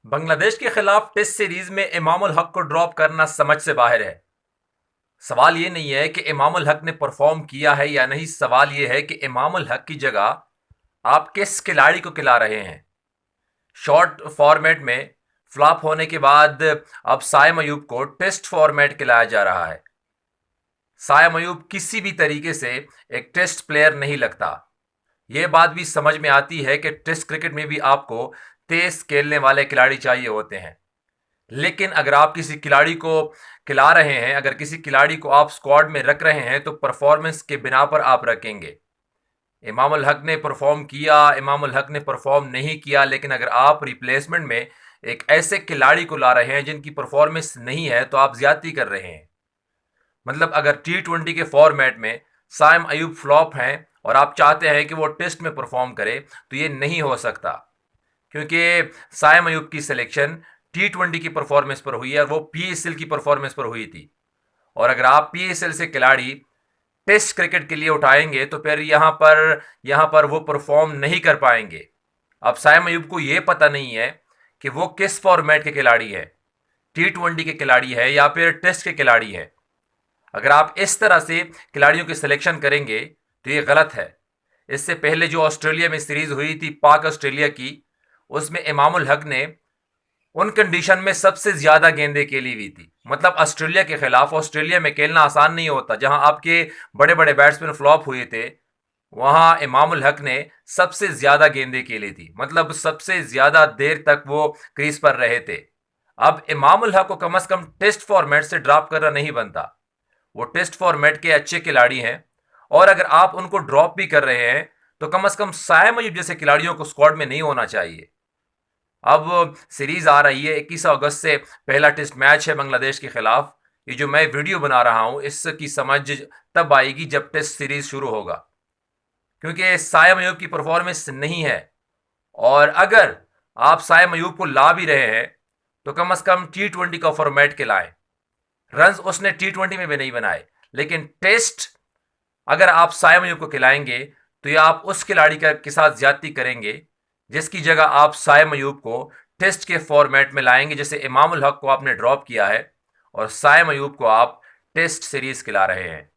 बांग्लादेश के खिलाफ test series में इमामुल हक को ड्रॉप करना समझ से बाहर है। सवाल ये नहीं है कि इमामुल हक ने परफॉर्म किया है या नहीं, सवाल ये है कि इमामुल हक की जगह आप किस खिलाड़ी को खिला रहे हैं। शॉर्ट फॉर्मेट में फ्लॉप होने के बाद अब साइम अयूब को टेस्ट फॉर्मेट खिलाया जा रहा है। साइम अयूब किसी भी तरीके से एक टेस्ट प्लेयर नहीं लगता। यह बात भी समझ में आती है कि टेस्ट क्रिकेट में भी आपको तेज खेलने वाले खिलाड़ी चाहिए होते हैं। लेकिन अगर आप किसी खिलाड़ी को खिला रहे हैं, अगर किसी खिलाड़ी को आप स्क्वाड में रख रहे हैं, तो परफॉर्मेंस के बिना पर आप रखेंगे। इमामुल हक ने परफॉर्म किया, इमामुल हक ने परफॉर्म नहीं किया, लेकिन अगर आप रिप्लेसमेंट में एक ऐसे खिलाड़ी को ला रहे हैं जिनकी परफॉर्मेंस नहीं है, तो आप ज्यादती कर रहे हैं। मतलब अगर T20 के फॉर्मेट में साइम अयूब फ्लॉप हैं और आप चाहते हैं कि वो टेस्ट में परफॉर्म करे, तो ये नहीं हो सकता, क्योंकि साइम अयूब की सिलेक्शन T20 की परफॉर्मेंस पर हुई है और वो PSL की परफॉर्मेंस पर हुई थी। और अगर आप PSL से खिलाड़ी टेस्ट क्रिकेट के लिए उठाएंगे, तो फिर यहाँ पर वो परफॉर्म नहीं कर पाएंगे। अब साइम अयूब को ये पता नहीं है कि वो किस फॉर्मेट के खिलाड़ी है, T20 के खिलाड़ी है या फिर टेस्ट के खिलाड़ी है। अगर आप इस तरह से खिलाड़ियों की सिलेक्शन करेंगे तो ये गलत है। इससे पहले जो ऑस्ट्रेलिया में सीरीज हुई थी, पाक ऑस्ट्रेलिया की, उसमें इमामुल हक ने उन कंडीशन में सबसे ज्यादा गेंदें खेली हुई थी। मतलब ऑस्ट्रेलिया के खिलाफ, ऑस्ट्रेलिया में खेलना आसान नहीं होता, जहां आपके बड़े बड़े बैट्समैन फ्लॉप हुए थे, वहां इमामुल हक ने सबसे ज्यादा गेंदें खेली थी। मतलब सबसे ज्यादा देर तक वो क्रीज पर रहे थे। अब इमामुल हक को कम से कम टेस्ट फॉर्मेट से ड्रॉप करना नहीं बनता। वो टेस्ट फॉर्मेट के अच्छे खिलाड़ी हैं, और अगर आप उनको ड्रॉप भी कर रहे हैं, तो कम से कम साइम अयूब जैसे खिलाड़ियों को स्क्वाड में नहीं होना चाहिए। अब सीरीज आ रही है, 21 अगस्त से पहला टेस्ट मैच है बांग्लादेश के खिलाफ। ये जो मैं वीडियो बना रहा हूं, इसकी समझ तब आएगी जब टेस्ट सीरीज शुरू होगा, क्योंकि साइम अयूब की परफॉर्मेंस नहीं है। और अगर आप साइम अयूब को ला भी रहे हैं, तो कम से कम T20 का फॉर्मेट के लाएं। रन उसने T20 में भी नहीं बनाए, लेकिन टेस्ट अगर आप साइम अयूब को खिलाएंगे, तो ये आप उस खिलाड़ी के साथ ज्यादती करेंगे जिसकी जगह आप साइम अयूब को टेस्ट के फॉर्मेट में लाएंगे। जैसे इमामुल हक को आपने ड्रॉप किया है और साइम अयूब को आप टेस्ट सीरीज खिला रहे हैं।